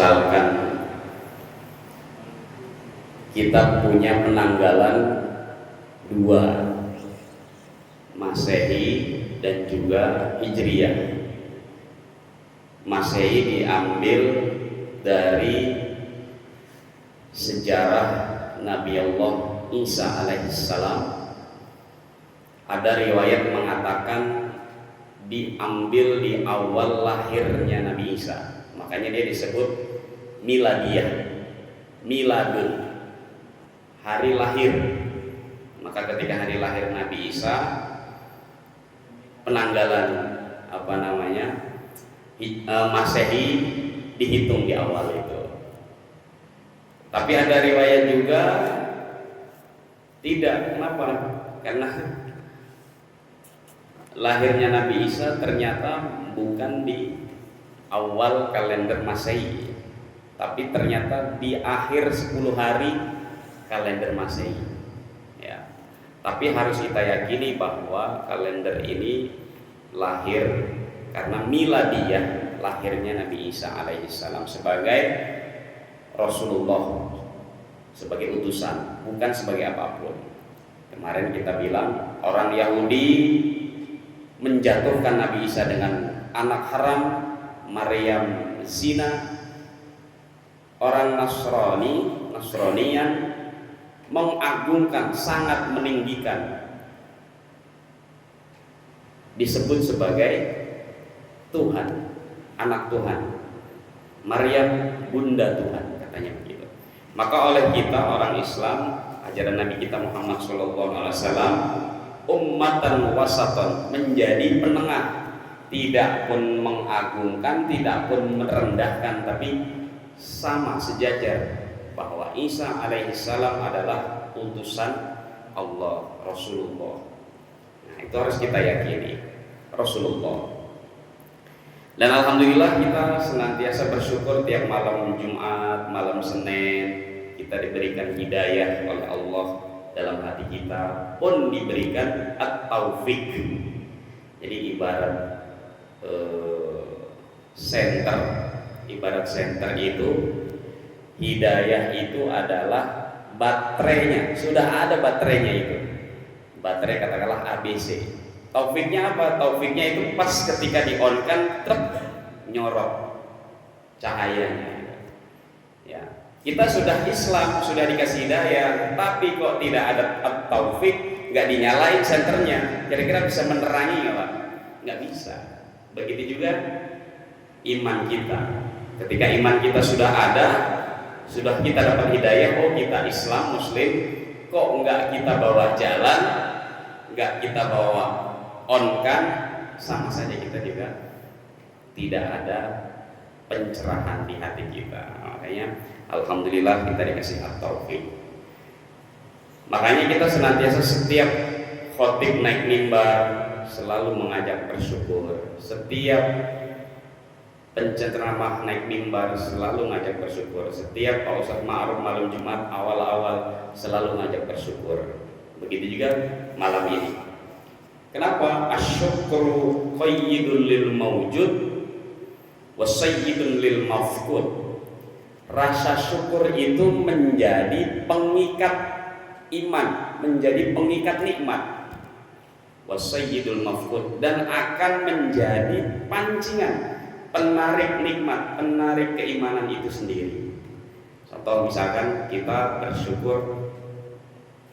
misalkan kita punya penanggalan 2, Masehi dan juga Hijriyah. Masehi diambil dari sejarah Nabi Allah Isa alaihissalam. Ada riwayat mengatakan diambil di awal lahirnya Nabi Isa, makanya dia disebut miladiyah, miladun, hari lahir. Maka ketika hari lahir Nabi Isa, penanggalan Masehi dihitung di awal itu. Tapi ada riwayat juga tidak. Kenapa? Karena lahirnya Nabi Isa ternyata bukan di awal kalender Masehi, tapi ternyata di akhir 10 hari kalender Masehi. Ya. Tapi harus kita yakini bahwa kalender ini lahir karena miladiyah, lahirnya Nabi Isa alaihissalam sebagai Rasulullah, sebagai utusan, bukan sebagai apapun. Kemarin kita bilang orang Yahudi menjatuhkan Nabi Isa dengan anak haram, Maryam zina. Orang Nasranian mengagungkan, sangat meninggikan, disebut sebagai Tuhan, anak Tuhan. Maryam bunda Tuhan, katanya begitu. Maka oleh kita orang Islam, ajaran Nabi kita Muhammad SAW, ummatan wasatan, menjadi penengah, tidak pun mengagungkan, tidak pun merendahkan, tapi sama sejajar bahwa Isa alaihissalam adalah utusan Allah, Rasulullah. Nah, itu harus kita yakini, Rasulullah. Dan alhamdulillah kita senantiasa bersyukur tiap malam Jumat, malam Senin kita diberikan hidayah oleh Allah, dalam hati kita pun diberikan at-taufik. Jadi ibarat senter itu, hidayah itu adalah baterainya, sudah ada baterainya itu. Baterai katakanlah ABC. Taufiknya apa? Taufiknya itu pas ketika di-on-kan nyorot cahayanya. Ya. Kita sudah Islam, sudah dikasih hidayah, tapi kok tidak ada taufik, nggak dinyalain senternya, kira-kira bisa menerangi nggak Pak? Nggak bisa. Begitu juga iman kita. Ketika iman kita sudah ada, sudah kita dapat hidayah, oh kita Islam, Muslim, kok nggak kita bawa jalan, nggak kita bawa on-kan, sama saja kita juga tidak ada pencerahan di hati kita. Makanya alhamdulillah kita dikasih at-taufik. Makanya kita senantiasa setiap khotib naik mimbar selalu mengajak bersyukur. Setiap penceramah naik mimbar selalu ngajak bersyukur. Setiap Pak Ustadz Ma'ruf malam Jumat awal-awal selalu ngajak bersyukur. Begitu juga malam ini. Kenapa? Asyukru qayyidun lil mawjud wa sayyidun lil mafqud. Rasa syukur itu menjadi pengikat iman, menjadi pengikat nikmat. Wa sayyidul mafqud, dan akan menjadi pancingan, penarik nikmat, penarik keimanan itu sendiri. Contoh misalkan kita bersyukur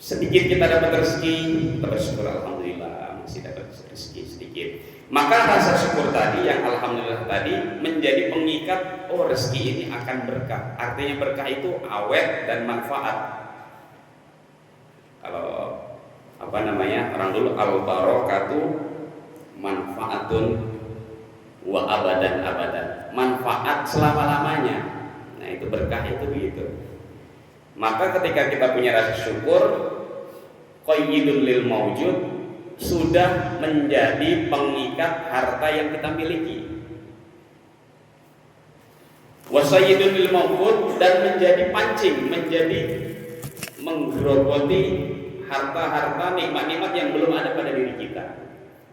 sedikit kita dapat rezeki, kita bersyukur alhamdulillah masih dapat rezeki sedikit. Maka rasa syukur tadi yang alhamdulillah tadi menjadi pengikat, oh rezeki ini akan berkah. Artinya berkah itu awet dan manfaat. Kalau orang dulu al-barakatu manfaatun wa abadan, manfaat selama-lamanya. Nah itu berkah itu begitu. Maka ketika kita punya rasa syukur, qayyidun lil mawjud, sudah menjadi pengikat harta yang kita miliki. Wa sayyidun lil mawjud, dan menjadi pancing, menjadi menggerogoti harta-harta, nikmat-nikmat yang belum ada pada diri kita.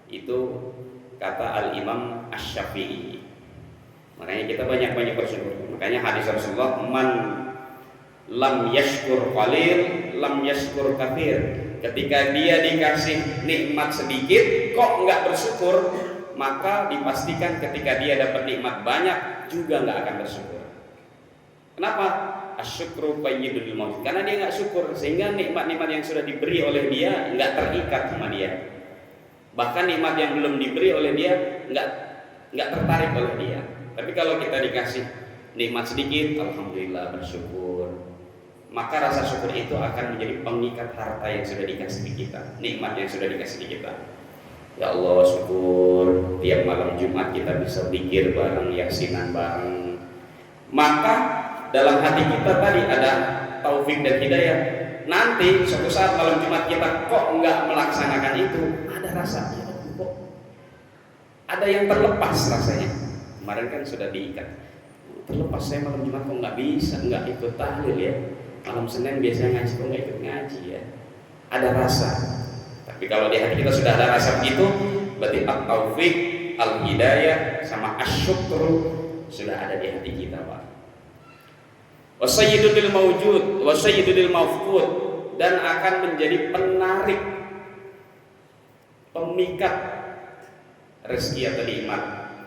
Itu kata Al-Imam Asy-Syafi'i. Makanya kita banyak-banyak bersyukur. Makanya hadis Rasulullah, man lam yashkur qalil lam yashkur kathir. Ketika dia dikasih nikmat sedikit kok nggak bersyukur, maka dipastikan ketika dia dapat nikmat banyak juga nggak akan bersyukur. Kenapa? Asyukru qayyidul maut. Karena dia nggak syukur, sehingga nikmat-nikmat yang sudah diberi oleh dia nggak terikat sama dia. Bahkan nikmat yang belum diberi oleh dia nggak tertarik oleh dia. Tapi kalau kita dikasih nikmat sedikit, alhamdulillah bersyukur. Maka rasa syukur itu akan menjadi pengikat harta yang sudah dikasih di kita, nikmat yang sudah dikasih di kita. Ya Allah syukur, tiap malam Jumat kita bisa zikir bareng, yasinan bareng. Maka dalam hati kita tadi ada taufik dan hidayah. Nanti suatu saat malam Jumat kita kok nggak melaksanakan itu, ada rasa ya kok ada yang terlepas rasanya. Kemarin kan sudah diikat, terlepas saya malam Jumat kok nggak bisa, nggak ikut tahlil ya. Malam Senin biasanya ngaji kok nggak ikut ngaji ya. Ada rasa. Tapi kalau di hati kita sudah ada rasa begitu, berarti at-taufik, al-hidayah, sama asyukru sudah ada di hati kita, Pak. Wasayyidul mawjud, wasayyidul mawfud, dan akan menjadi penarik, pemikat rezeki atau nikmat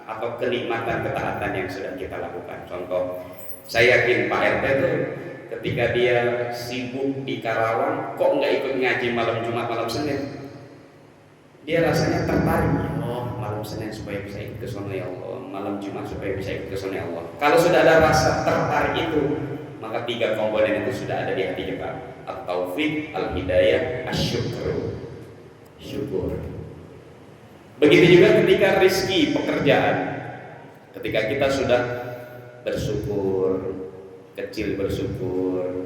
atau kenikmatan ketaatan yang sudah kita lakukan. Contoh, saya yakin Pak RT itu ketika dia sibuk di Karawang kok nggak ikut ngaji malam Jumat, malam Senin, dia rasanya tertarik. Oh, malam Senin supaya bisa ikut ke sana ya Allah, malam Jumat supaya bisa ikut ke sana ya Allah. Kalau sudah ada rasa tertarik itu, maka 3 komponen itu sudah ada di hati kita: at-taufik, al-hidayah, asyukru, syukur. Begitu juga ketika rezeki pekerjaan, ketika kita sudah bersyukur, kecil bersyukur,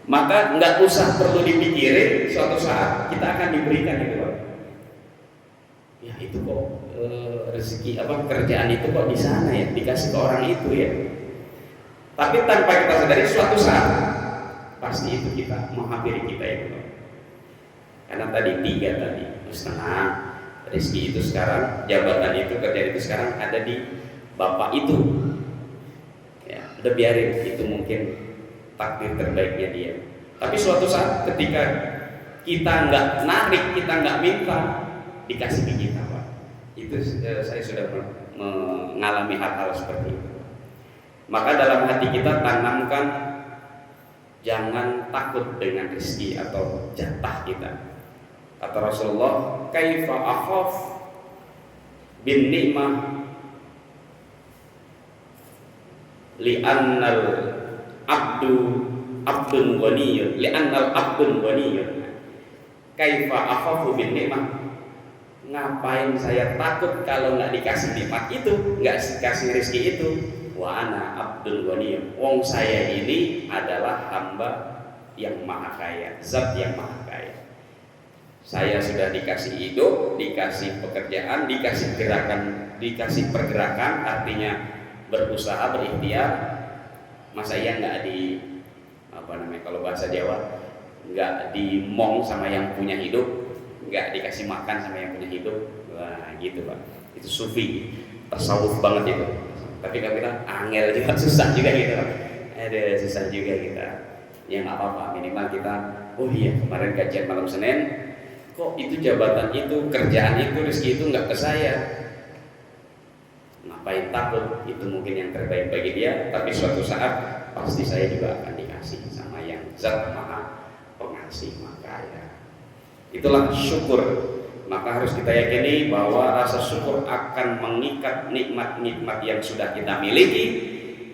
maka nggak usah perlu dipikirin, suatu saat kita akan diberikan itu, Pak. Ya itu kok rezeki kerjaan itu kok di sana ya, dikasih ke orang itu ya. Tapi tanpa kita sadari suatu saat pasti itu kita menghampiri kita itu, Pak. Karena tadi 3 tadi, setengah rezeki itu sekarang, jabatan itu, kerjaan itu sekarang ada di bapak itu. Udah biarin, itu mungkin takdir terbaiknya dia. Tapi suatu saat ketika kita nggak narik, kita nggak minta, dikasih ke kita, Pak. Itu saya sudah mengalami hal-hal seperti itu. Maka dalam hati kita tanamkan, jangan takut dengan rezeki atau jatah kita. Kata Rasulullah, kaifa akhaf bin ni'mah li'annal abdun ghaniyun, li'annal abdun ghaniyun. Kaifa akhafu bin ni'mah, ngapain saya takut kalau nggak dikasih nikmat itu, nggak dikasih rezeki itu. Wa ana abdul ghaniyun, wong saya ini adalah hamba yang maha kaya, zat yang maha kaya. Saya sudah dikasih hidup, dikasih pekerjaan, dikasih gerakan, dikasih pergerakan, artinya berusaha, berikhtiar. Masa iya nggak di kalau bahasa Jawa, nggak dimong sama yang punya hidup, nggak dikasih makan sama yang punya hidup. Wah gitu, Pak. Itu sufi, tasawuf banget itu. Tapi kalau kita angel juga, susah juga gitu, Pak. Ada susah juga kita. Ya nggak apa-apa, minimal kita, oh iya kemarin kajian malam Senin, kok itu jabatan itu, kerjaan itu, rezeki itu nggak ke saya. Ngapain takut? Itu mungkin yang terbaik bagi dia. Tapi suatu saat pasti saya juga akan dikasih sama yang zat maha pengasih, maha kaya. Itulah syukur. Maka harus kita yakini bahwa rasa syukur akan mengikat nikmat-nikmat yang sudah kita miliki,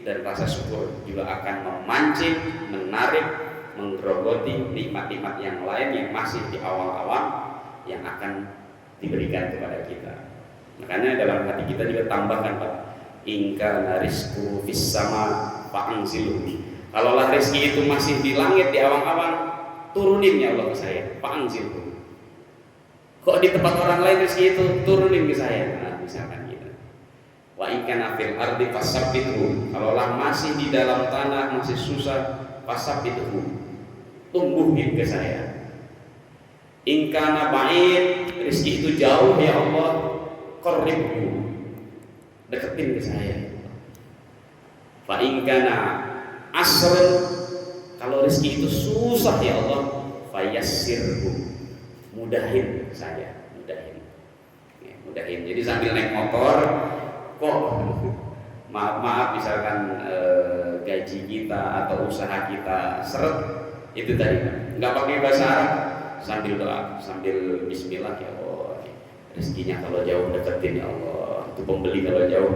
dan rasa syukur juga akan memancing, menarik, menggerogoti nikmat-nikmat yang lain yang masih di awal-awal yang akan diberikan kepada kita. Makanya dalam hati kita juga tambahkan, Pak, ingka rizku fis sama fa'anzilu. Kalaulah rezeki itu masih di langit, di awang-awang, turunin ya Allah ke saya, fa'anzilu. Kok di tempat orang lain rezeki itu turunin ke saya, nah, misalkan gitu. Wa ingkana fil ardi fasabbithu. Kalaulah masih di dalam tanah, masih susah, fasabbithu, tumbuhin ke saya. Ingkana ba'id, rezeki itu jauh ya Allah, qarribhu, deketin ke saya. Fa in kana asrun, kalau rezeki itu susah ya Allah, fayassirhu, mudahin saya, mudahin. Ya, mudahin. Jadi sambil naik motor kok maaf misalkan gaji kita atau usaha kita seret, itu tadi nggak pakai bahasa Arab, sambil doa, sambil bismillah, ya Allah rezekinya kalau jauh deketin ya Allah, itu pembeli kalau jauh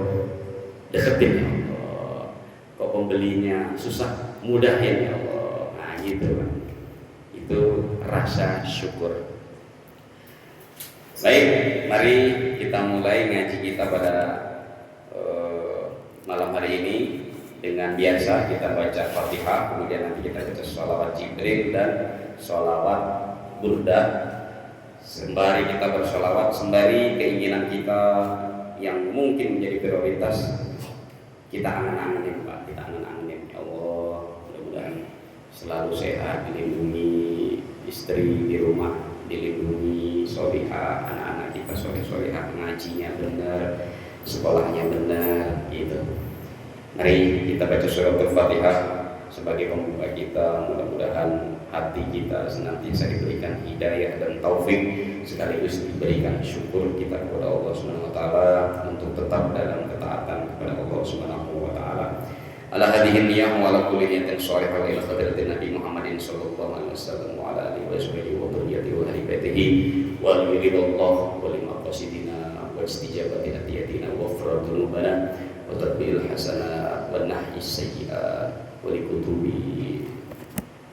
deketin ya Allah, kok pembelinya susah mudahin ya Allah. Nah gitu, itu rasa syukur. Baik, mari kita mulai ngaji kita pada malam hari ini. Dengan biasa kita baca Fatihah, kemudian nanti kita baca sholawat Jibril dan sholawat Burdah. Sembari kita bersholawat, sembari keinginan kita yang mungkin menjadi prioritas kita angan-anganin, Pak, kita angan-anganin. Ya Allah, mudah-mudahan selalu sehat, dilindungi istri di rumah, dilindungi solihah, anak-anak kita solihah, ngajinya benar, sekolahnya benar, gitu. Mari kita baca surat Al-Fatihah sebagai pembuka kita. Mudah-mudahan hati kita senantiasa diberikan hidayah dan taufik, sekaligus diberikan syukur kita kepada Allah Subhanahu wa taala untuk tetap dalam ketaatan kepada Allah Subhanahu wa taala. Ala hadhihi niyyah wa ala kulli niyatin shalihah ila hadratin Nabi Muhammadin sallallahu alaihi wasallam wa ala alihi wa sahbihi wa dhurriyyatihi wa ahli baitihi wa liridallah wa limaqasidina wa istijabati hadiyatina wa ghufranuna wa tadbil hasanat wa nahyi sayyi'at wa likutubi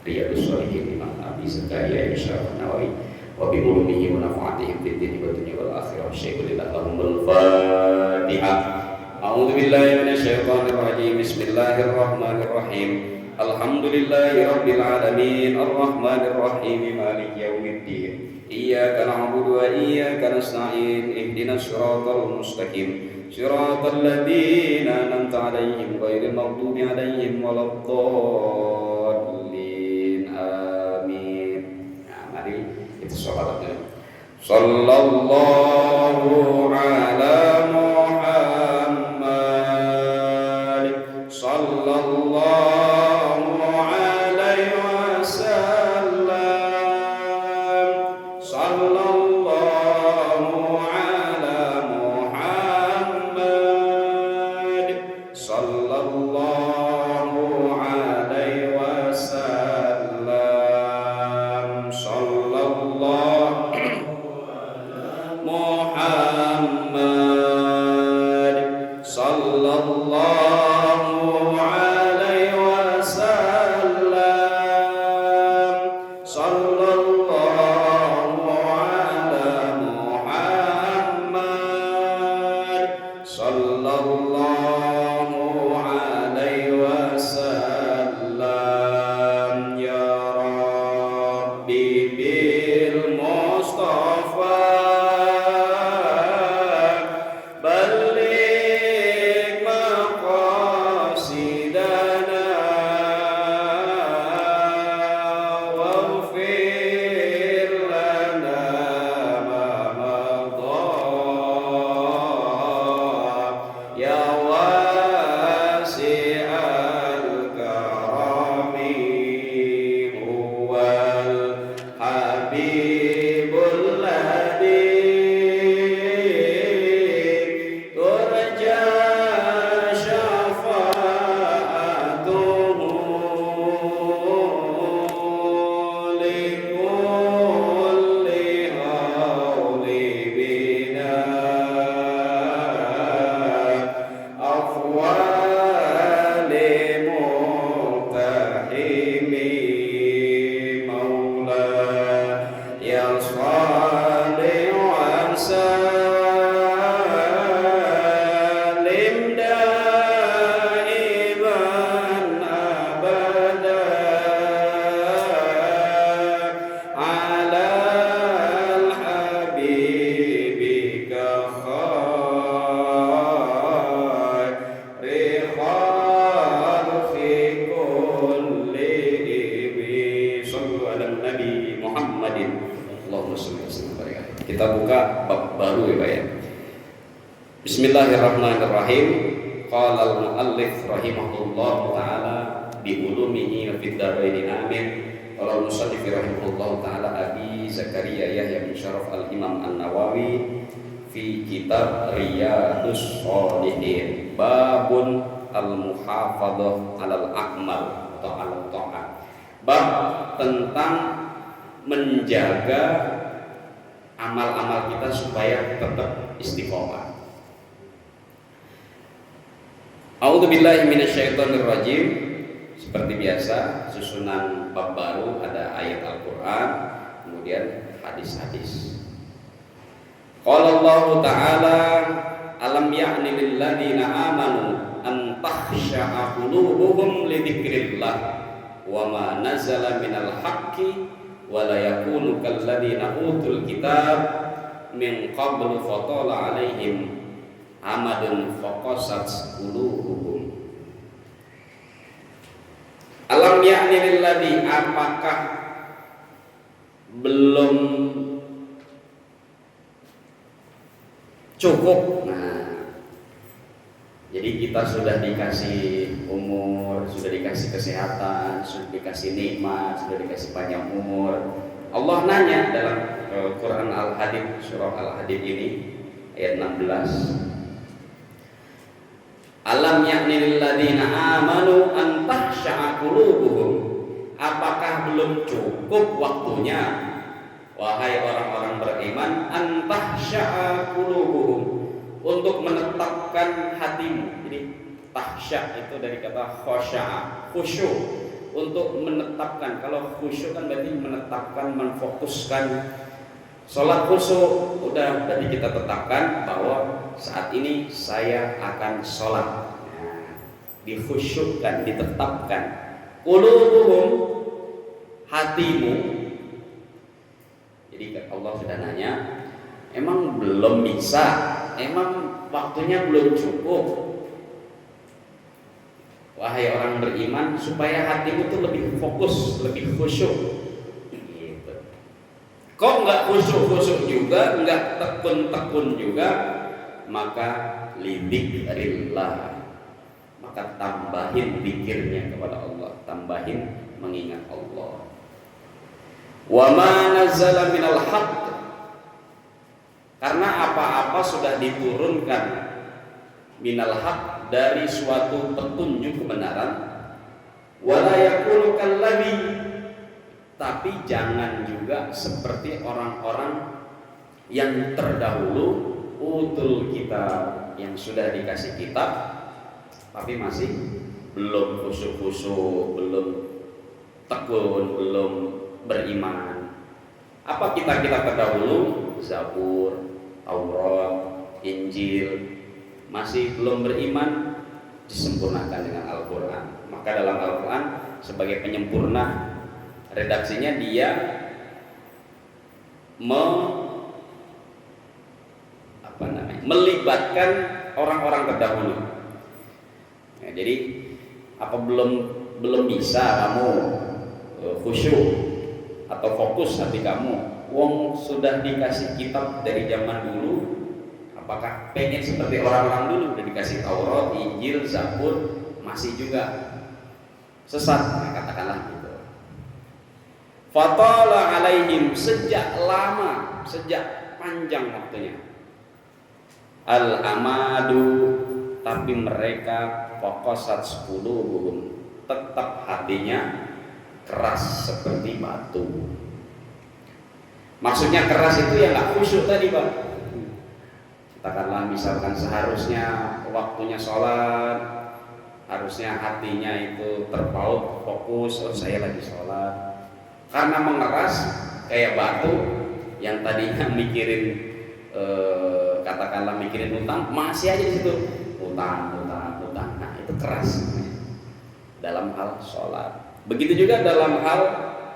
Riyadus Shalihin Imam Abi Zakaria Syaraf Nawawi wa bi ulumihi wa nafa'atihim fid din wa dunya wal akhirah. Syaikhul Allahumul Fatihah. A'udzu billahi minasyaitonir rajim. Bismillahirrahmanirrahim. Alhamdulillahirabbil alamin arrahmanir rahim maliki yaumiddin. Iyyaka na'budu wa iyyaka nasta'in. Ihdinas siratal mustaqim. Siratal ladzina an'amta 'alaihim ghairil maghdubi 'alaihim waladdallin. Amin. Nah, mari kita sholawatnya. Sallallahu ala Muhammad. Sallallahu alaihi wasallam. Sallallahu ala Muhammad. Sallallahu alaihi wasallam. Sallallahu Muhammad. Sallallahu alaihi wasallam. Sallallahu ala Muhammad. Sallallahu alaihi wasallam. Ya Rabbi bil Mustafa balligh maqasidana waghfir lana ma madha. Ya wasi'al karami huwal habibul ladzi turja syafa'atuhu likulli hawli bina afwali muhtahimi maula ya salih wa salim daiman abada ala al-habibika khairi khalqi kullihim. Sallu ala Nabi Muhammadin. Allahumma shalli wa sallim wa barik alaihi. Kita buka bab baru ya Pak ya. Bismillahirrahmanirrahim. qala al-muallif rahimahullah taala bi ulumihi wa fid dharain amin. Qala al-musannif rahimahullah taala Abi Zakaria Yahya bin Syaraf al-Imam An-Nawawi fi kitab Riyadhus Shalihin babun al-muhafadzah 'alal a'mal atau 'alal ta'at. Bab tentang menjaga amal-amal kita supaya tetap istiqomah. A'udzubillahi minasyaitonirrajim. Seperti biasa, susunan bab baru ada ayat Al-Qur'an, kemudian hadis-hadis. Qala Allah Ta'ala alam ya'ni lil ladzina amanu an takhsha'a qulubuhum li dzikrillah wa ma nazala minal haqqi wa la yakunu kal ladzina utul kitab min qablu fatala 'alaihim amadun faqasat qulubuhum. Alam ya'ni lil ladzi, apakah belum cukup? Nah, jadi kita sudah dikasih umur, sudah dikasih kesehatan, sudah dikasih nikmat, sudah dikasih panjang umur. Allah nanya dalam Quran Al-Hadid, surah Al-Hadid ini ayat 16. Alam ya'ni lil ladzina amanu an takhsha'a qulubuhum. Apakah belum cukup waktunya wahai orang-orang beriman an takhsha'a qulubuhum, untuk menetapkan hatimu. Jadi takhsya itu dari kata khasya'a, khusyuk, untuk menetapkan. Kalau khusyuk kan berarti menetapkan, menfokuskan. Sholat khusyuk udah berarti kita tetapkan bahwa saat ini saya akan sholat. Nah, dikhusyukkan, ditetapkan. Qulubuhum, hatimu. Jadi Allah sudah nanya, emang belum bisa, emang waktunya belum cukup wahai orang beriman, supaya hatimu tuh lebih fokus, lebih khusyuk. Kok nggak khusyuk-khusyuk juga, nggak tekun-tekun juga, maka lidzikrillah, maka tambahin zikirnya kepada Allah, tambahin mengingat Allah. Wa ma nazzala minal haqq, karena apa-apa sudah diturunkan minal haqq, dari suatu petunjuk kebenaran. Wala yakunu kalladzi, tapi jangan juga seperti orang-orang yang terdahulu utul kitab, yang sudah dikasih kitab tapi masih belum khusyuk-khusyuk, belum tekun, belum beriman. Apa kita terdahulu? Zabur, Taurat, Injil, masih belum beriman, disempurnakan dengan Al-Qur'an. Maka dalam Al-Qur'an sebagai penyempurna, redaksinya dia melibatkan orang-orang terdahulu. Ya, jadi apa belum bisa kamu khusyuk atau fokus hati kamu? Wong sudah dikasih kitab dari zaman dulu, apakah pengen seperti orang-orang dulu udah dikasih Taurat, Injil, Zabur, masih juga sesat? Nah, katakanlah gitu. Fatala alaihim, sejak lama, sejak panjang waktunya. Al-amadu, tapi mereka faqasat qulubuhum, tetap hatinya keras seperti batu. Maksudnya keras itu ya nggak khusyuk tadi, Pak. Katakanlah misalkan seharusnya waktunya sholat, harusnya hatinya itu terpaut, fokus, oh saya lagi sholat. Karena mengeras kayak batu, yang tadinya mikirin katakanlah mikirin utang, masih aja di situ utang. Nah, itu keras dalam hal sholat. Begitu juga dalam hal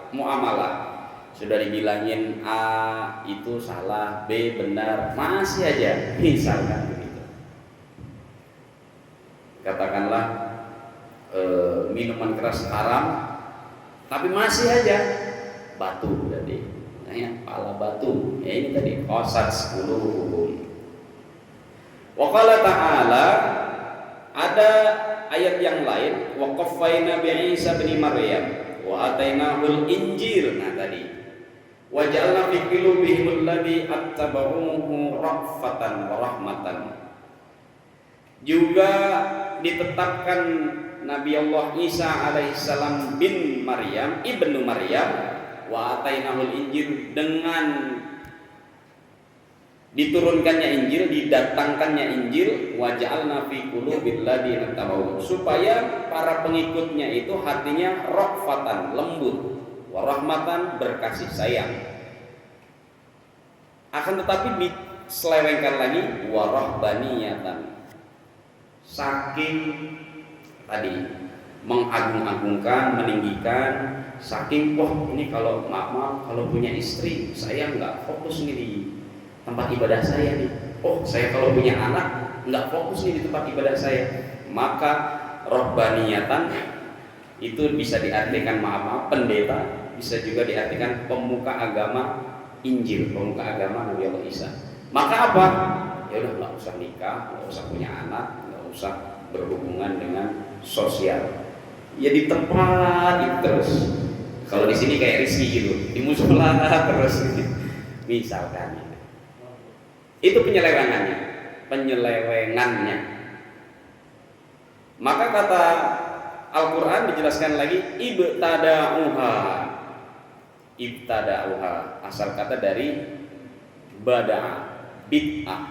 muamalah. Sudah dibilangin A itu salah, B benar, masih aja misalkan begitu. Katakanlah minuman keras haram, tapi masih aja batu tadi, ya, pala batu. Ya ini tadi qasat qulubuhum. Wa qala ta'ala, Ada ayat yang lain, wa qaffayna bi Isa bin Maryam wa atainahul Injil. Nah tadi, wa ja'alna fi qulubihim alladhi attaba'uhu ra'fatan wa rahmatan. Juga ditetapkan Nabi Allah Isa alaihissalam bin Maryam, ibnu Maryam, wa atainahul Injil, dengan diturunkannya Injil, didatangkannya Injil, wa ja'alna fi qulubil ladzina tabau, supaya para pengikutnya itu hatinya ra'fatan, lembut, wa rahmatan, berkasih sayang. Akan tetapi diselewengkan lagi wa rahbaniyatan, saking tadi mengagung-agungkan, meninggikan, saking wah ini kalau maaf kalau punya istri saya nggak fokus nih di tempat ibadah saya nih. Oh, saya kalau punya anak nggak fokus nih di tempat ibadah saya. Maka rohbaniyatan itu bisa diartikan maaf pendeta, bisa juga diartikan pemuka agama Injil, pemuka agama Nabi Allah Isa. Maka apa? Ya udah nggak usah nikah, nggak usah punya anak, nggak usah berhubungan dengan sosial. Ya di tempat itu terus. Kalau di sini kayak Rizky gitu, di musola terus gitu. Misalkan. Itu penyelewengannya. Maka kata Al-Quran dijelaskan lagi ibtada'uha, asal kata dari bada'a, bid'ah.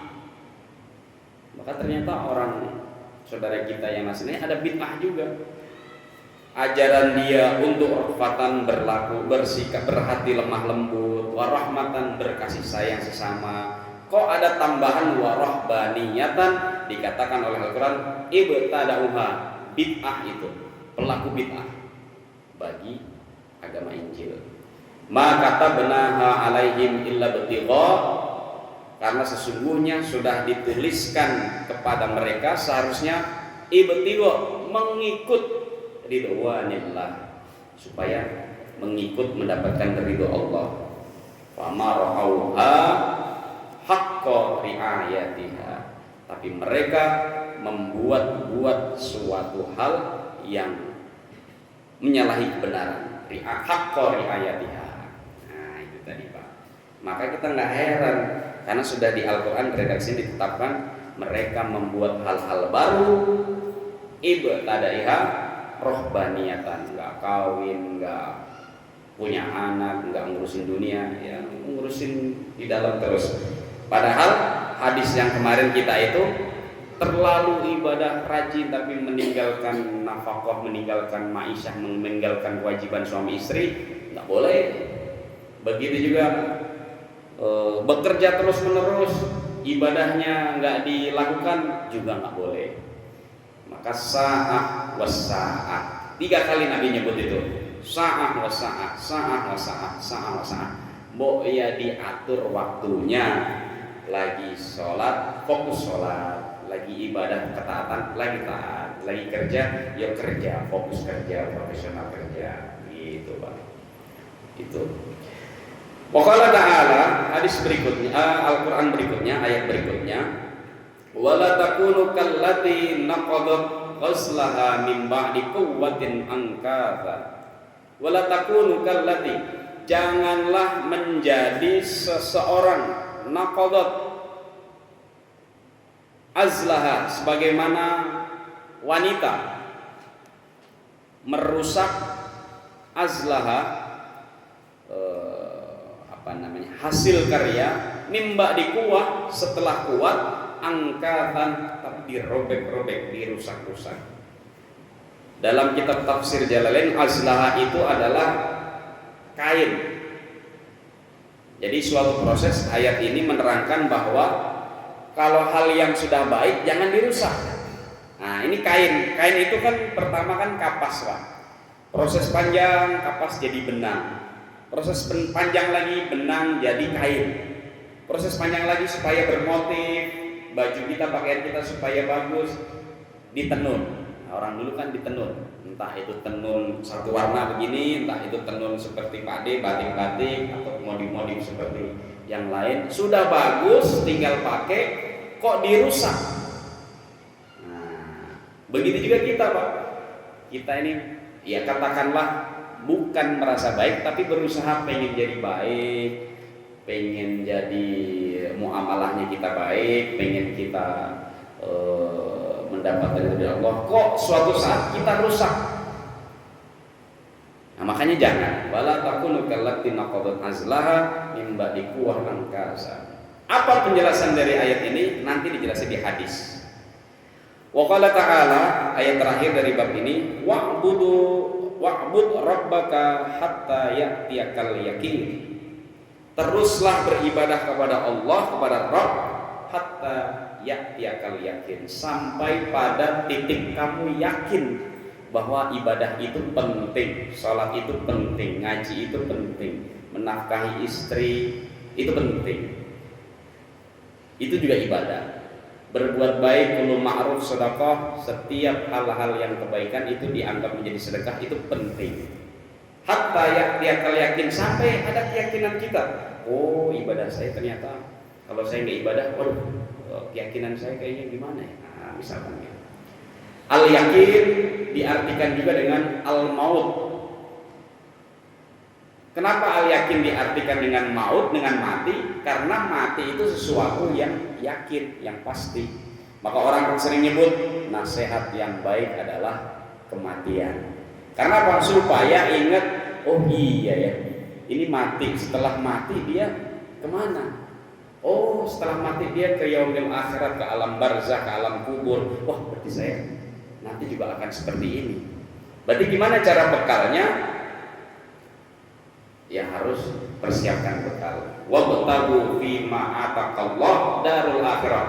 Maka ternyata orang saudara kita yang aslinya ada bid'ah juga. Ajaran dia untuk rahmatan, berlaku, bersikap, berhati lemah lembut, warahmatan, berkasih sayang sesama. Kok ada tambahan warahbaniyatan, dikatakan oleh Al-Quran ibtada'uha, bid'ah itu, pelaku bid'ah bagi agama Injil. Maka tabenaha alaihim illa betigha, karena sesungguhnya sudah dituliskan kepada mereka seharusnya ibtigha, mengikut ridwanillah, supaya mengikut mendapatkan ridho Allah. Fama ra'auha haqqa ri'ayatiha, tapi mereka membuat suatu hal yang menyalahi kebenaran. Haqqa ri'ayatiha. Nah itu tadi Pak. Maka kita nggak heran, karena sudah di Al-Quran redaksi ditetapkan mereka membuat hal-hal baru, ibtada'iha rohbaniyatan, nggak kawin, nggak punya anak, nggak ngurusin dunia, ya ngurusin di dalam terus. Padahal hadis yang kemarin kita itu terlalu ibadah rajin tapi meninggalkan nafkah, meninggalkan ma'isyah, meninggalkan kewajiban suami istri, nggak boleh. Begitu juga bekerja terus menerus, ibadahnya nggak dilakukan juga nggak boleh. Maka sa'ah wasa'ah, 3 kali Nabi nyebut itu, sa'ah wasa'ah, sa'ah wasa'ah, sa'ah wasa'ah. Mbok ya diatur waktunya, lagi sholat fokus sholat, lagi ibadah ketaatan lagi taat, lagi kerja ya kerja, fokus kerja, profesional kerja, gitu Pak. Itu. Waqala ta'ala, hadis berikutnya, Al-Quran berikutnya, ayat berikutnya, wala takunu kallati naqadat ghaslaha min ba'di quwwatin ankatha. Wala takunu kallati, janganlah menjadi seseorang naqadat azlaha, sebagaimana wanita merusak azlaha, hasil karya, mimba dikuah, setelah kuat, angkatan tapi dirobek-robek, dirusak-rusak. Dalam kitab tafsir Jalalain, azlaha itu adalah kain. Jadi suatu proses, ayat ini menerangkan bahwa kalau hal yang sudah baik jangan dirusak. Nah ini kain itu kan pertama kan kapas Pak. Proses panjang, kapas jadi benang. Proses panjang lagi, benang jadi kain. Proses panjang lagi supaya bermotif, baju kita, pakaian kita supaya bagus, ditenun. Nah, orang dulu kan ditenun, entah itu tenun satu warna begini, entah itu tenun seperti pade, batik-batik, atau modif-modif seperti yang lain. Sudah bagus, tinggal pakai, kok dirusak. Nah, Begitu juga kita, Pak. Kita ini ya katakanlah bukan merasa baik, tapi berusaha pengen jadi baik, pengen jadi muamalahnya kita baik, pengen kita mendapatkan dari Allah. Kok suatu saat kita rusak? Nah, makanya jangan. Wala takunu kallati naqadat azlaha min ba'di quwwah ankasa. Apa penjelasan dari ayat ini? Nanti dijelasin di hadis. Wa qala ta'ala, ayat terakhir dari bab ini, wa'bud rabbaka hatta ya'tiyakal yaqin. Teruslah beribadah kepada Allah, kepada Rabb, hatta ya'tiyakal yaqin, sampai pada titik kamu yakin bahwa ibadah itu penting, sholat itu penting, ngaji itu penting, menafkahi istri itu penting. Itu juga ibadah. Berbuat baik, kullu ma'ruf, sedekah, setiap hal-hal yang kebaikan itu dianggap menjadi sedekah, itu penting. Hatta ya'tiyakal yakin, sampai ada keyakinan kita, oh ibadah saya ternyata kalau saya nggak ibadah, waduh, keyakinan saya kayaknya gimana ya? Nah, misalkan ya. Al-yakin diartikan juga dengan al-maut. Kenapa al-yakin diartikan dengan maut, dengan mati? Karena mati itu sesuatu yang yakin, yang pasti. Maka orang sering nyebut nasihat yang baik adalah kematian. Karena apa? Supaya ingat, oh iya ya, ini mati. Setelah mati dia kemana? Oh, setelah mati dia ke yaumil akhirat, ke alam barzah, ke alam kubur. Wah, berarti saya nanti juga akan seperti ini. Berarti gimana cara bekalnya? Ya harus persiapkan bekal. Wabtagu fima ataqallah darul akhirah.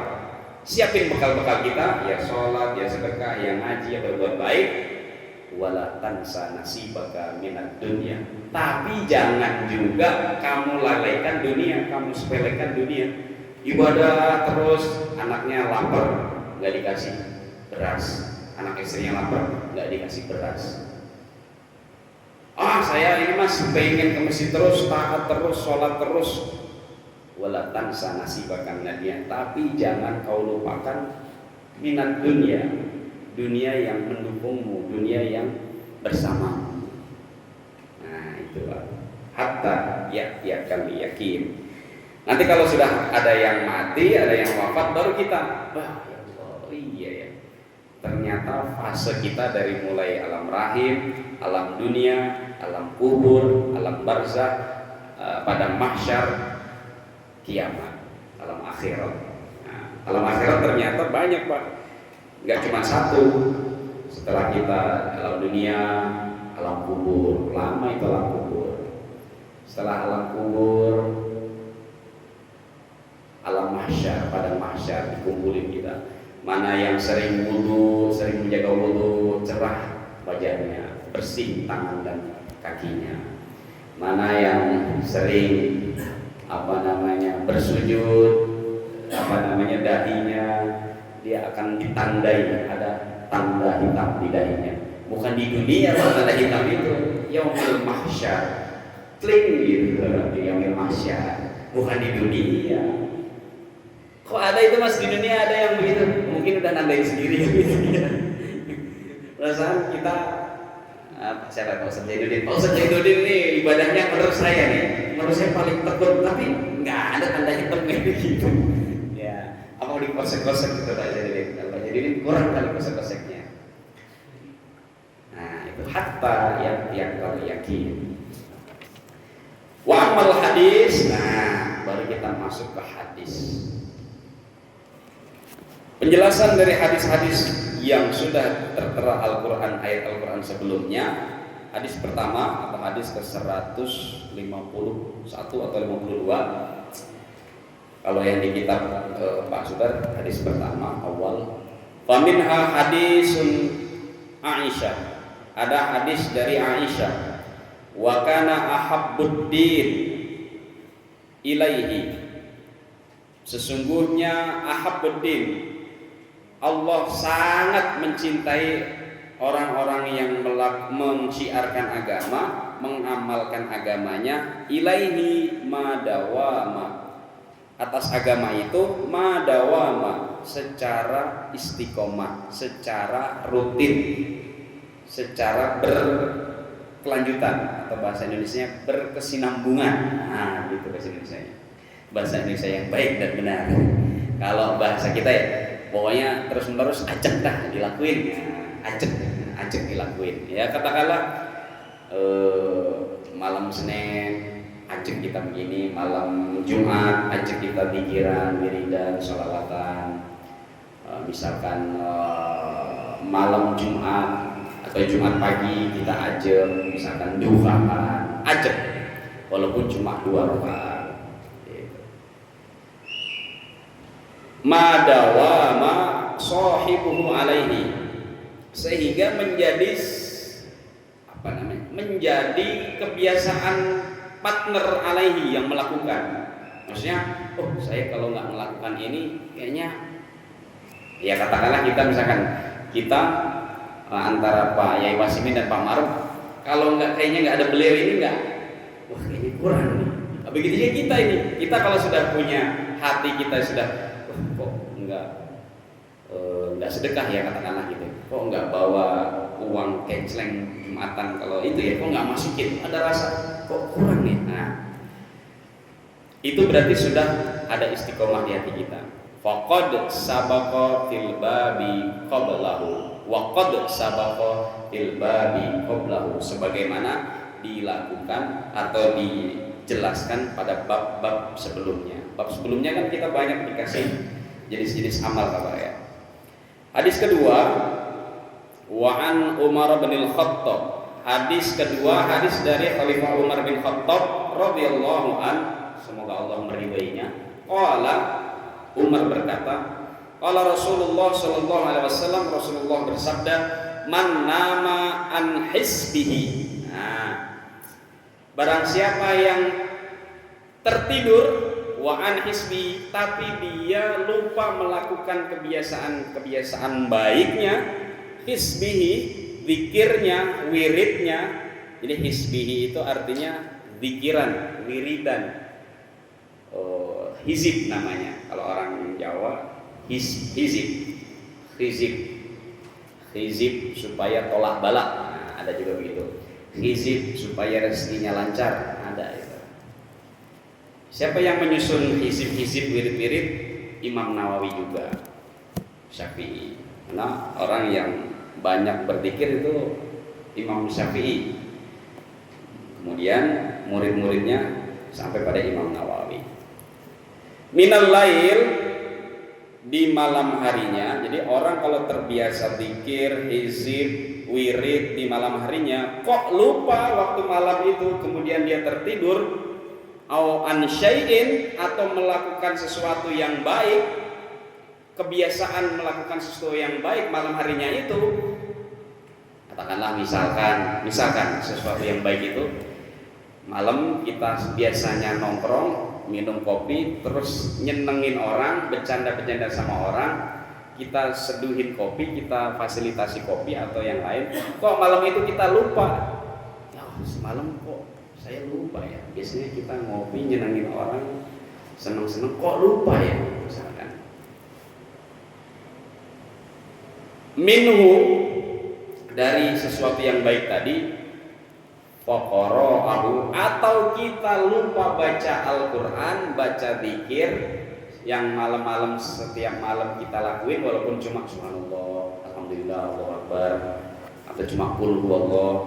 Siapin bekal-bekal kita, ya sholat, ya sedekah, ya ngaji, ya berbuat baik. Wala tansa nasibaka minad dunya. Tapi jangan juga kamu lalaikan dunia, kamu sepelekan dunia. Ibadah terus, anaknya lapar, nggak dikasih beras. Anak istrinya lapar, nggak dikasih beras. Saya ini mas pengen ke masjid terus, taat terus, sholat terus. Wala tansa nasibaka minad dunya. Tapi jangan kau lupakan minat dunia, dunia yang mendukungmu, dunia yang bersamamu. Nah itu Pak. Hatta ya'tiyakal yakin. Nanti kalau sudah ada yang mati, ada yang wafat, baru kita, wah ya Allah, iya ya. Ternyata fase kita dari mulai alam rahim, alam dunia, alam kubur, alam barzah, pada mahsyar, kiamat, alam akhirat. Nah, alam akhirat ternyata banyak Pak. Enggak cuma satu. Setelah kita alam dunia, alam kubur, lama itu alam kubur. Setelah alam kubur, alam mahsyar, pada mahsyar dikumpulin kita. Mana yang sering wudu, sering menjaga wudu, cerah wajahnya, bersih tangan dan kakinya. Mana yang sering bersujud, dahinya dia akan ditandai, ada tanda hitam di dahinya. Bukan di dunia tanda hitam itu, yaumul mahsyar, kling gitu di yaumul mahsyar, bukan di dunia. Kok ada itu mas di dunia, ada yang begitu? Mungkin udah nandain sendiri gitu. Perasaan kita siapa Pak Ustadz Jainuddin? Pak Ustadz Jainuddin nih ibadahnya menurut saya paling tekun, tapi nggak ada tanda hitam kayak gitu. Ya, apa di kosek-kosek gitu Pak Jainuddin? Kalau Jainuddin kurang kali kosek-koseknya. Nah itu hatta yang kalau yakin. Wa amal hadis, nah baru kita masuk ke hadis. Penjelasan dari hadis-hadis yang sudah tertera Al-Quran, ayat Al-Quran sebelumnya. Hadis pertama atau hadis ke-151 atau 52. Kalau yang di kitab Pak Sudar, hadis pertama awal. Faminha hadisun Aisyah. Ada hadis dari Aisyah. Wa kana ahabbuddin ilaihi. Sesungguhnya ahabbuddin, Allah sangat mencintai orang-orang yang menciarkan agama, mengamalkan agamanya, ilaihi madawama, atas agama itu madawama, secara istiqomah, secara rutin, secara berkelanjutan, atau bahasa Indonesia berkesinambungan. Nah, gitu bahasa Indonesia. Bahasa Indonesia yang baik dan benar. Kalau bahasa kita ya, pokoknya terus-menerus ajak dah dilakuin. Ajak dilakuin. Ya katakanlah malam Senin ajak kita begini, malam Jumat ajak kita pikiran, wiridan, sholawatan. Misalkan malam Jumat atau Jumat pagi kita ajak, misalkan duhaan, ajak walaupun cuma 2 rakaat. Gitu. Madawama sahibuhu alaihi, sehingga menjadi kebiasaan partner alaihi yang melakukan. Maksudnya, saya kalau nggak melakukan ini kayaknya, ya katakanlah kita misalkan kita antara Pak Yai Wasimin dan Pak Maruf, kalau kayaknya nggak ada beliau ini wah ini kurang nih. Begitu juga kita ini, kita kalau sudah punya hati kita sudah, kok nggak sedekah ya katakanlah gitu, kok nggak bawa uang kenceleng Jumatan, kalau itu ya kok nggak masukin, ada rasa kok kurang nih. Nah itu berarti sudah ada istiqomah di hati kita. Faqad sabaqa fil babi qablahu wa qad sabaqa fil babi qablahu, sebagaimana dilakukan atau dijelaskan pada bab-bab sebelumnya. Bab sebelumnya kan kita banyak dikasih jenis-jenis amal kabar ya. Hadis kedua, wa an Umar bin Al-Khattab. Hadis kedua, hadis dari Khalifah Umar bin Khattab radhiyallahu an, semoga Allah meridainya. Qala, Umar berkata, qala Rasulullah sallallahu alaihi wasallam, Rasulullah bersabda, man nama an hisbihi. Nah, barang siapa yang tertidur wa an hisbi, tapi dia lupa melakukan kebiasaan baiknya, hisbihi, zikirnya, wiridnya. Jadi hisbihi itu artinya zikiran, wiridan, hizib namanya. Kalau orang Jawa hizib supaya tolak balak. Nah, ada juga begitu. Hizib supaya rezekinya lancar, ada itu. Siapa yang menyusun hizib wirid-wirid? Imam Nawawi juga, Syafi'i. Nah, orang yang banyak berzikir itu Imam Syafi'i. Kemudian murid-muridnya sampai pada Imam Nawawi. Minal lail, di malam harinya. Jadi orang kalau terbiasa zikir, hizib, wirid di malam harinya, kok lupa waktu malam itu, kemudian dia tertidur, au an syai'in, atau melakukan sesuatu yang baik, kebiasaan melakukan sesuatu yang baik malam harinya itu. Katakanlah misalkan sesuatu yang baik itu malam kita biasanya nongkrong, minum kopi, terus nyenengin orang, bercanda-bercanda sama orang, kita seduhin kopi, kita fasilitasi kopi atau yang lain. Kok malam itu kita lupa? Ya, semalam kok saya lupa ya. Biasanya kita ngopi nyenengin orang, seneng-seneng, kok lupa ya misalkan. Minhu, dari sesuatu yang baik tadi, faqara'ahu, atau kita lupa baca Al-Quran, baca zikir yang malam-malam setiap malam kita lakuin, walaupun cuma subhanallah, alhamdulillah, Allahu akbar, atau cuma qul huwallah.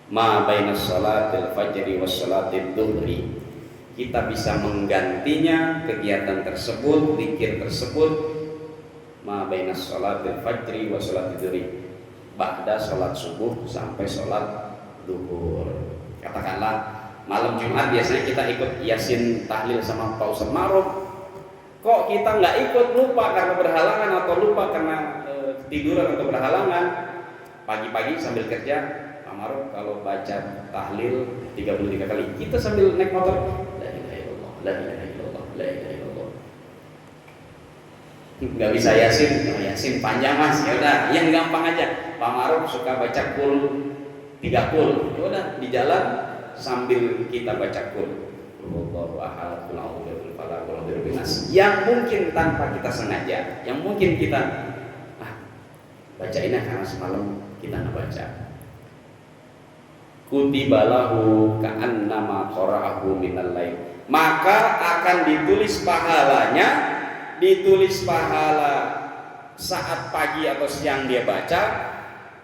Ma bainas salatil fajri was salatid dhuhri, kita bisa menggantinya kegiatan tersebut, zikir tersebut, ma bainas salatil fajri was salatid dhuhri, ba'da salat subuh sampai salat zuhur. Katakanlah malam Jumat biasanya kita ikut Yasin tahlil sama Pak Ustaz Maruf, kok kita nggak ikut, lupa karena berhalangan atau lupa karena tiduran atau berhalangan. Pagi-pagi sambil kerja, Pak Maruf kalau baca tahlil 33 kali, kita sambil naik motor, la ilaha illallah, la ilaha illallah, la ilaha illallah. Nggak bisa Yasin panjang mas, ya udah yang gampang aja. Pak Maruf suka baca kul 3 kul, ya udah di jalan sambil kita baca kul Allahu ahad, qul a'udzu birabbil falaq, qul a'udzu birabbin nas. Yang mungkin tanpa kita sengaja, yang mungkin kita baca ini karena semalam kita nggak baca. Kutibalahu ka'annama qara'ahu minal lail. Maka akan ditulis pahalanya, ditulis pahala saat pagi atau siang dia baca,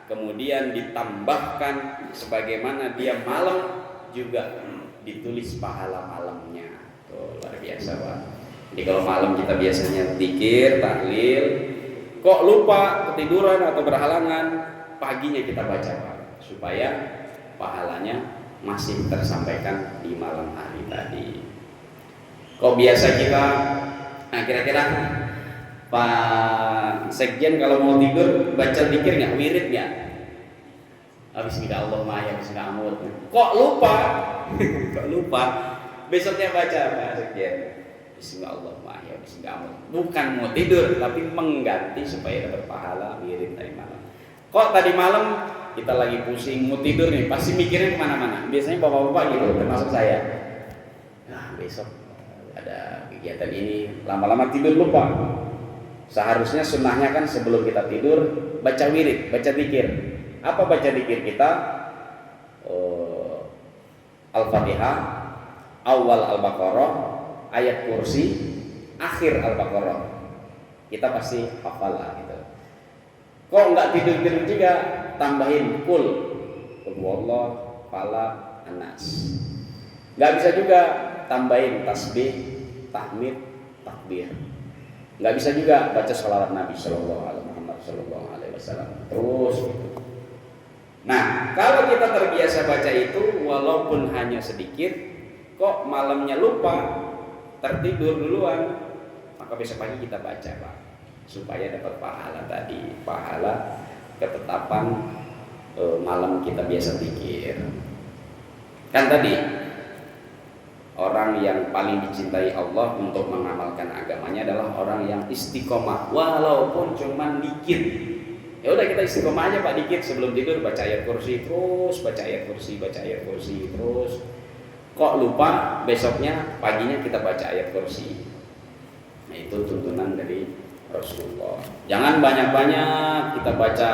kemudian ditambahkan sebagaimana dia malam juga ditulis pahala malamnya. Tuh, luar biasa Pak. Jadi kalau malam kita biasanya zikir, tahlil, kok lupa, ketiduran atau berhalangan, paginya kita baca Pak, supaya pahalanya masih tersampaikan di malam hari tadi. Kok biasa kita, kira-kira Pak Sekjen kalau mau tidur baca zikir nggak, wirid nggak? Bismillahirrahmanirrahim, bismillahirrahmanirrahim. Kok lupa? Kok lupa? Besoknya baca Pak Sekjen. Bismillahirrahmanirrahim, bismillahirrahmanirrahim. Bukan mau tidur, tapi mengganti supaya dapat pahala wirid tadi malam. Kok tadi malam kita lagi pusing mau tidur nih, pasti mikirin kemana-mana. Biasanya bapak-bapak gitu, termasuk saya. Nah besok ada kegiatan ini, lama-lama tidur lupa. Seharusnya sunnahnya kan sebelum kita tidur baca wirid, baca zikir. Apa baca zikir kita? Al-Fatihah, awal Al-Baqarah, ayat kursi, akhir Al-Baqarah. Kita pasti hafal lah gitu. Kok nggak tidur-tidur juga, tambahin kul wallah, falaq, anas. Nggak bisa juga tambahin tasbih, tahmid, takbir. Nggak bisa juga baca sholawat Nabi Sallallahu Alaihi Wasallam terus. Nah, kalau kita terbiasa baca itu, walaupun hanya sedikit, kok malamnya lupa, tertidur duluan, maka besok pagi kita baca Pak, supaya dapat pahala tadi, pahala ketetapan malam kita biasa zikir. Kan tadi orang yang paling dicintai Allah untuk mengamalkan agamanya adalah orang yang istiqomah, walaupun cuman dikit. Ya udah kita istiqomah aja Pak, dikit sebelum tidur baca ayat kursi terus, baca ayat kursi, baca ayat kursi terus. Kok lupa, besoknya paginya kita baca ayat kursi. Nah itu tuntunan dari Rasulullah. Jangan banyak-banyak kita baca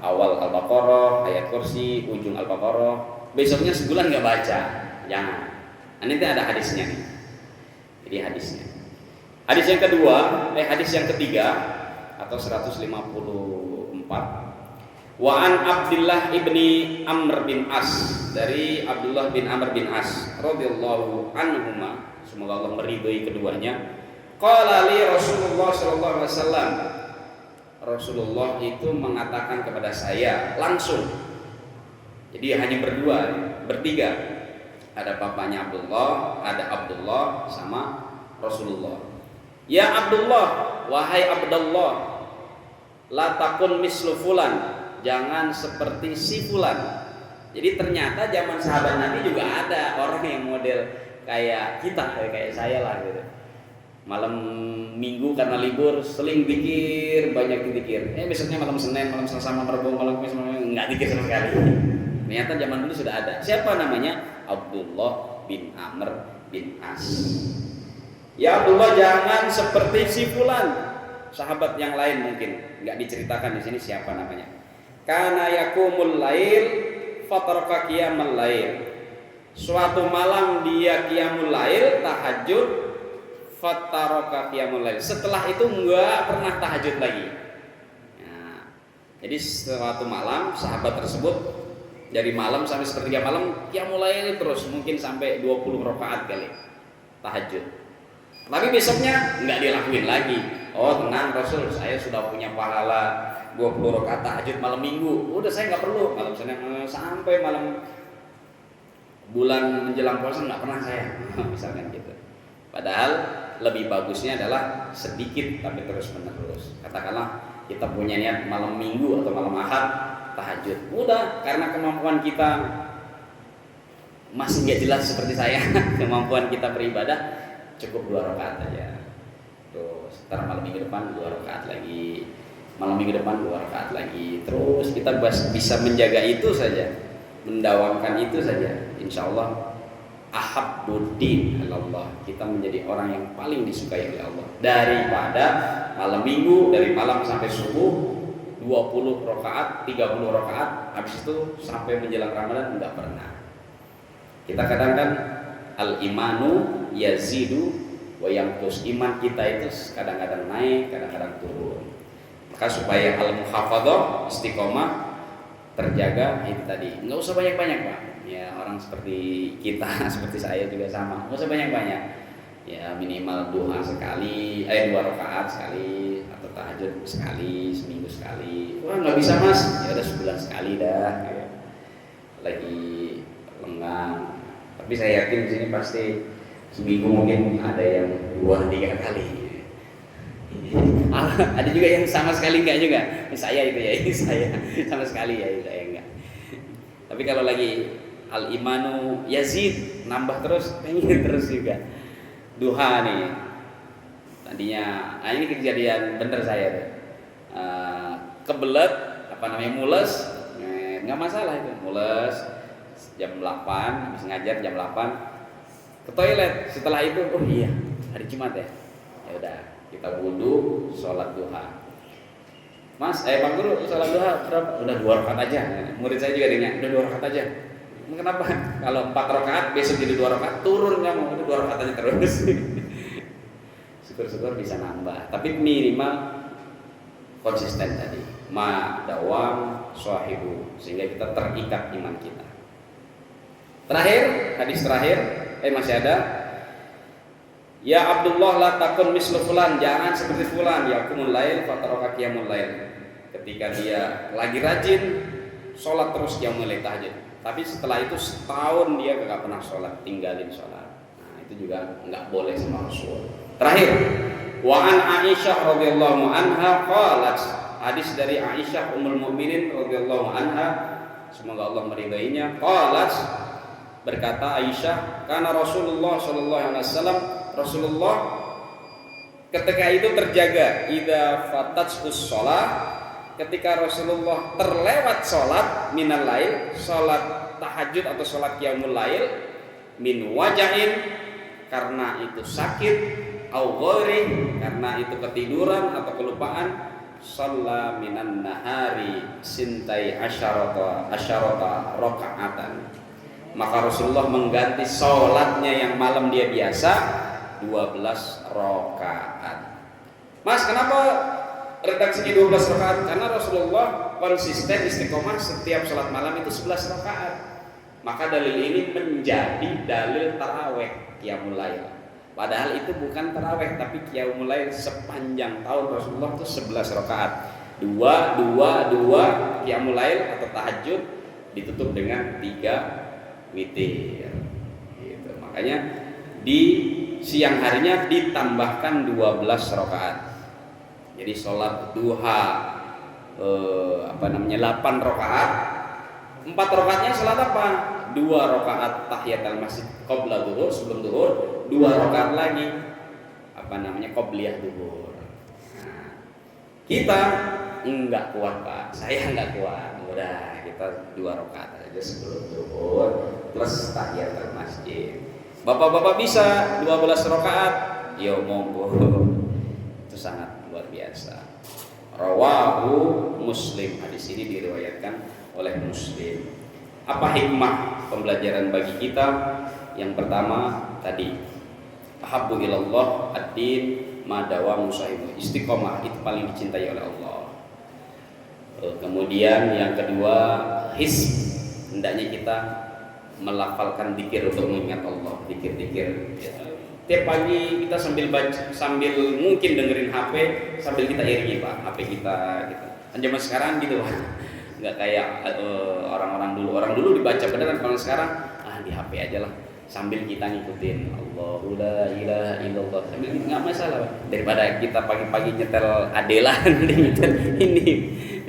awal Al-Baqarah, ayat kursi, ujung Al-Baqarah, besoknya sebulan nggak baca. Jangan. Nah, nanti ada hadisnya nih. Jadi hadisnya. Hadis yang kedua, hadis yang ketiga atau 154. Wa an Abdullah ibni Amr bin As, dari Abdullah bin Amr bin As radhiyallahu anhuma, semoga Allah meridhoi keduanya. Qala li Rasulullah sallallahu alaihi wasallam. Rasulullah itu mengatakan kepada saya langsung. Jadi hanya berdua, bertiga. Ada bapaknya Abdullah, ada Abdullah sama Rasulullah. Ya Abdullah, wahai Abdullah, la takun mislu fulan, jangan seperti si fulan. Jadi ternyata zaman sahabat Nabi juga ada orang yang model kayak kita, kayak saya lah gitu. Malam Minggu karena libur seling zikir, banyak zikir. Besoknya malam Senin, malam Selasa, malam Rabu, malam Kamis enggak zikir sama sekali. Ternyata zaman dulu sudah ada. Siapa namanya? Abdullah bin Amr bin As. Ya Abdullah, jangan seperti si fulan. Sahabat yang lain mungkin enggak diceritakan di sini siapa namanya. Kana yakumul lail fataraka qiyamul lail. Suatu malam dia qiyamul lail, tahajud, fataraka qiyamul lail. Setelah itu enggak pernah tahajud lagi. Nah, jadi suatu malam sahabat tersebut dari malam sampai sepertiga malam qiyamul lail terus, mungkin sampai 20 rakaat kali tahajud. Tapi besoknya enggak dilakuin lagi. Oh tenang Rasul, saya sudah punya pahala 20 rakaat tahajud malam Minggu. Udah saya nggak perlu malam Senin sampai malam bulan menjelang puasa nggak pernah saya, misalkan gitu. Padahal lebih bagusnya adalah sedikit tapi terus menerus. Katakanlah kita punya niat malam Minggu atau malam Ahad tahajud. Udah, karena kemampuan kita masih nggak jelas seperti saya, kemampuan kita beribadah cukup 2 rakaat aja. Terus ntar malam minggu depan 2 rakaat lagi, malam minggu depan 2 rakaat lagi. Terus kita bisa menjaga itu saja, mendawamkan itu saja. Insya Allah ahabbuddin Allah, kita menjadi orang yang paling disukai oleh Allah daripada malam minggu dari malam sampai subuh 20 rakaat, 30 rakaat, habis itu sampai menjelang Ramadan enggak pernah. Kita kadang kan al-imanu yazidu wa yanqus, iman kita itu kadang-kadang naik, kadang-kadang turun. Maka supaya al-muhafadzah, istiqomah terjaga itu tadi. Enggak usah banyak-banyak, Pak. Ya, orang seperti kita, seperti saya juga sama. Enggak usah banyak-banyak. Ya, minimal duha sekali, 2 rakaat sekali, atau tahajud sekali, seminggu sekali. Wah, nggak bisa Mas, ya udah sebulan sekali dah. Ya. Lagi lenggang. Tapi saya yakin di sini pasti seminggu mungkin ada yang 2-3 kali. Ada juga yang sama sekali enggak juga. Saya itu ya, ini saya sama sekali ya, saya enggak. Tapi kalau lagi al-imanu yazid, nambah terus, pengen terus juga. Duha nih, tadinya, ini kejadian bener saya tuh, kebelet, mules, nggak masalah itu, mules jam 8, habis ngajar jam 8, ke toilet, setelah itu, oh iya, hari Jumat ya, ya udah, kita wudu, sholat duha. Mas, Pak Guru, sholat duha berapa? Udah 2 rakaat aja, murid saya juga dengan, udah 2 rakaat aja. Kenapa? Kalau 4 rakaat besok jadi 2 rakaat, turun nggak mau, 2 rakaat aja terus. Syukur-syukur bisa nambah, tapi minimal konsisten tadi. Ma dawam sahibu, sehingga kita terikat iman kita. Terakhir, hadis terakhir, masih ada. Ya Abdullah la takun mislu fulan, jangan seperti fulan yaqumul lail fataraka qiyamul lail. Ketika dia lagi rajin sholat terus qiyamul lail tahajud. Tapi setelah itu setahun dia nggak pernah sholat, tinggalin sholat. Nah itu juga nggak boleh sama Rasul. Terakhir, wa an Aisyah radhiyallahu anha qalat, hadis dari Aisyah ummul mukminin radhiyallahu anha, semoga Allah meridainya, qalat, berkata Aisyah, karena Rasulullah sallallahu alaihi wasallam, Rasulullah ketika itu terjaga, idza fatatsus shalah, ketika Rasulullah terlewat sholat minal lail, sholat tahajud atau sholat qiyamul lail, min wajahin, karena itu sakit, au ghairi, karena itu ketiduran atau kelupaan, shalla minan nahari sintai asyarata rakaatan, maka Rasulullah mengganti sholatnya yang malam dia biasa 12 rakaat. Mas, kenapa redaksinya 12 rakaat? Karena Rasulullah konsisten istiqomah setiap sholat malam itu 11 rakaat. Maka dalil ini menjadi dalil taraweh qiyamul lail. Padahal itu bukan taraweh, tapi qiyamul lail sepanjang tahun Rasulullah itu 11 rakaat. 2 qiyamul lail atau tahajud ditutup dengan 3 witir. Gitu. Makanya di siang harinya ditambahkan 12 rakaat. Jadi sholat duha 8 rakaat, 4 rakaatnya sholat apa? 2 rakaat tahiyatul masjid qabla zuhur, sebelum zuhur, 2 rakaat lagi qobliyah zuhur. Nah, kita enggak kuat Pak, saya enggak kuat. Udah kita 2 rakaat aja sebelum zuhur plus tahiyatul masjid. Bapak-bapak bisa 12 rakaat, yo monggo. Itu sangat luar biasa. Rawahu Muslim, hadis ini diriwayatkan oleh Muslim. Apa hikmah pembelajaran bagi kita? Yang pertama tadi, ahabbu ilallah ad-din ma dawamu sahibu, istiqomah itu paling dicintai oleh Allah. Kemudian yang kedua, hendaknya kita melafalkan zikir untuk mengingat Allah, zikir-zikir. Tiap pagi kita sambil baca, sambil mungkin dengerin HP, sambil kita iringi Pak, HP kita gitu. Kan zaman sekarang gitu Pak. Enggak kayak orang-orang dulu. Orang dulu dibaca beneran, kalau sekarang di HP aja lah. Sambil kita ngikutin Allahu la ilaha illallah. Sambil enggak masalah Pak. Daripada kita pagi-pagi nyetel Adela, nyetel ini,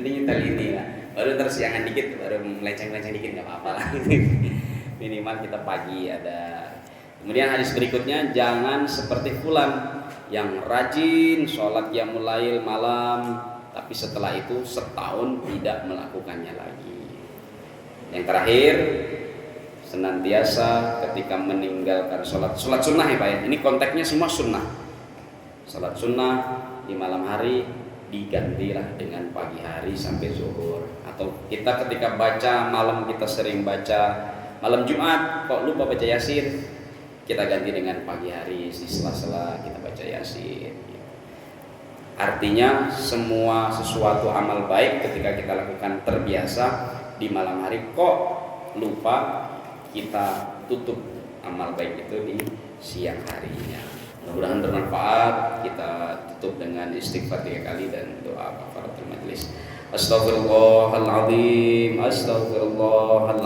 nyetel ini lah. Baru terus siangan dikit, baru melenceng-melenceng dikit enggak apa-apa lah. Minimal kita pagi ada. Kemudian hadis berikutnya, jangan seperti fulan yang rajin sholat qiyamul lail malam, tapi setelah itu setahun tidak melakukannya lagi. Yang terakhir, senantiasa ketika meninggalkan sholat sunnah ya Pak ya. Ini konteksnya semua sunnah. Sholat sunnah di malam hari digantilah dengan pagi hari sampai zuhur. Atau kita ketika baca malam, kita sering baca malam Jumat kok lupa baca Yasin, kita ganti dengan pagi hari, di sela-sela kita baca Yasin. Artinya semua sesuatu amal baik ketika kita lakukan terbiasa di malam hari, kok lupa, kita tutup amal baik itu di siang harinya. Mudah-mudahan bermanfaat. Kita tutup dengan istighfar 3 kali dan doa kafaratul majlis. Astagfirullahaladzim, astagfirullahaladzim.